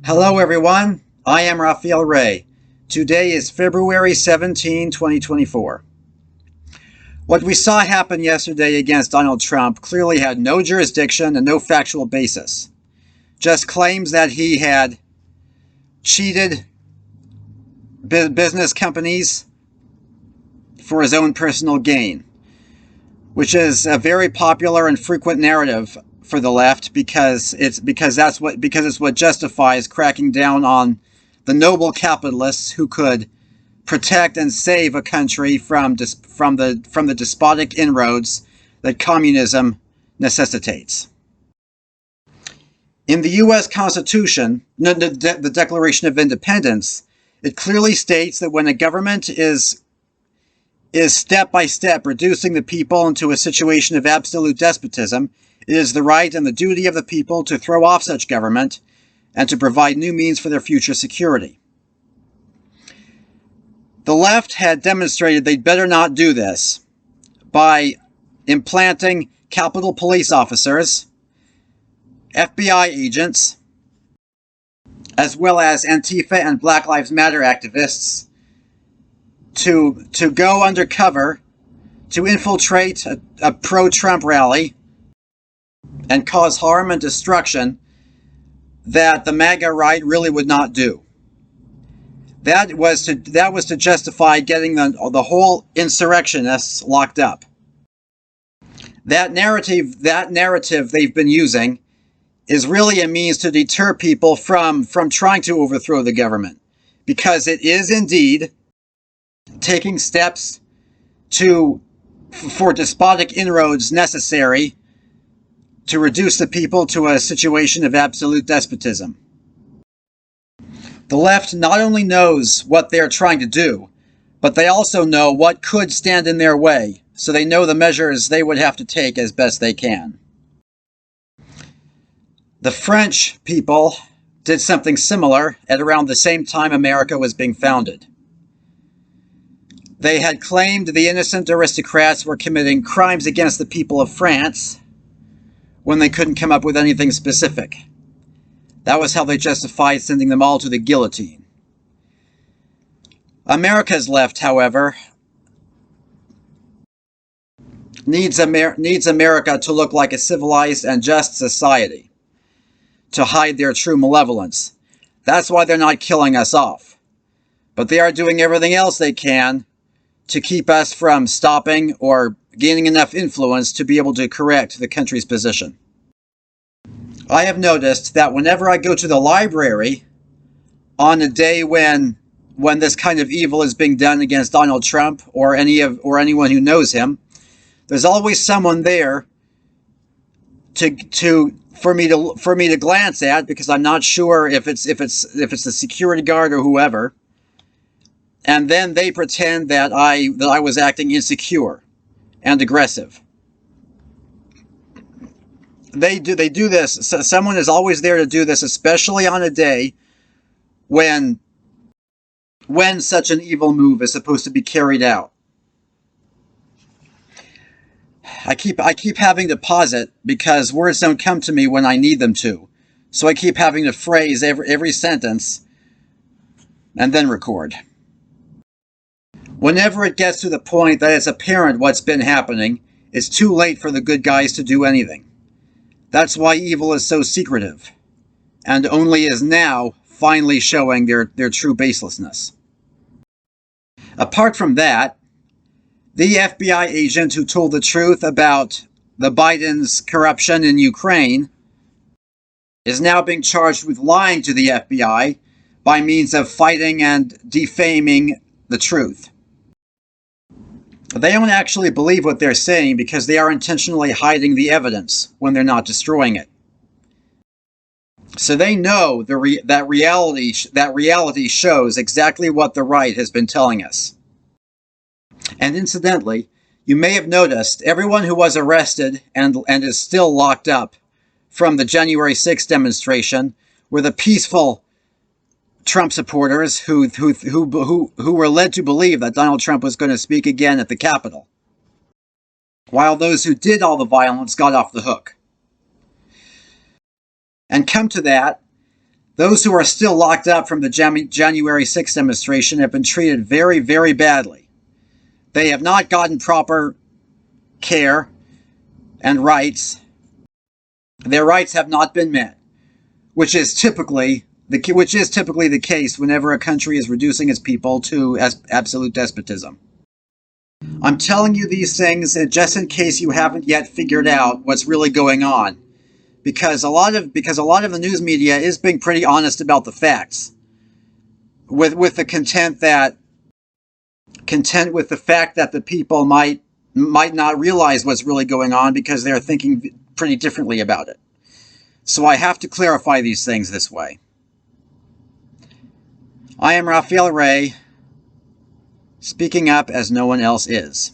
Hello everyone, I am Raphael Ray. Today is February 17, 2024. What we saw happen yesterday against Donald Trump clearly had no jurisdiction and no factual basis. Just claims that he had cheated business companies for his own personal gain, which is a very popular and frequent narrative for the left because it's what justifies cracking down on the noble capitalists who could protect and save a country from the despotic inroads that communism necessitates. In the U.S. Constitution, the Declaration of Independence, it clearly states that when a government is step by step reducing the people into a situation of absolute despotism, it is the right and the duty of the people to throw off such government and to provide new means for their future security. The left had demonstrated they'd better not do this by implanting Capitol Police officers, FBI agents, as well as Antifa and Black Lives Matter activists to go undercover, to infiltrate a pro-Trump rally and cause harm and destruction that the MAGA right really would not do. That was to justify getting the whole insurrectionists locked up. That narrative they've been using is really a means to deter people from trying to overthrow the government, because it is indeed taking steps for despotic inroads necessary to reduce the people to a situation of absolute despotism. The left not only knows what they're trying to do, but they also know what could stand in their way, so they know the measures they would have to take as best they can. The French people did something similar at around the same time America was being founded. They had claimed the innocent aristocrats were committing crimes against the people of France when they couldn't come up with anything specific. That was how they justified sending them all to the guillotine. America's left, however, needs America to look like a civilized and just society, to hide their true malevolence. That's why they're not killing us off. But they are doing everything else they can to keep us from stopping or gaining enough influence to be able to correct the country's position. I have noticed that whenever I go to the library on a day when this kind of evil is being done against Donald Trump or anyone who knows him, there's always someone there for me to glance at, because I'm not sure if it's the security guard or whoever, and then they pretend that I was acting insecure and aggressive. They do this. So someone is always there to do this, especially on a day when such an evil move is supposed to be carried out. I keep having to pause it because words don't come to me when I need them to. So I keep having to phrase every sentence and then record. Whenever it gets to the point that it's apparent what's been happening, it's too late for the good guys to do anything. That's why evil is so secretive, and only is now finally showing their true baselessness. Apart from that, the FBI agent who told the truth about the Biden's corruption in Ukraine is now being charged with lying to the FBI by means of fighting and defaming the truth. They don't actually believe what they're saying because they are intentionally hiding the evidence when they're not destroying it. So they know that reality shows exactly what the right has been telling us. And incidentally, you may have noticed everyone who was arrested and is still locked up from the January 6th demonstration were the peaceful Trump supporters who were led to believe that Donald Trump was going to speak again at the Capitol, while those who did all the violence got off the hook. And come to that, Those who are still locked up from the January 6th demonstration have been treated very, very badly. They have not gotten proper care and rights. Their rights have not been met, which is typically the case whenever a country is reducing its people to absolute despotism. I'm telling you these things just in case you haven't yet figured out what's really going on, because a lot of the news media is being pretty honest about the facts, with the content with the fact that the people might not realize what's really going on because they're thinking pretty differently about it. So I have to clarify these things this way. I am Raphael Ray, speaking up as no one else is.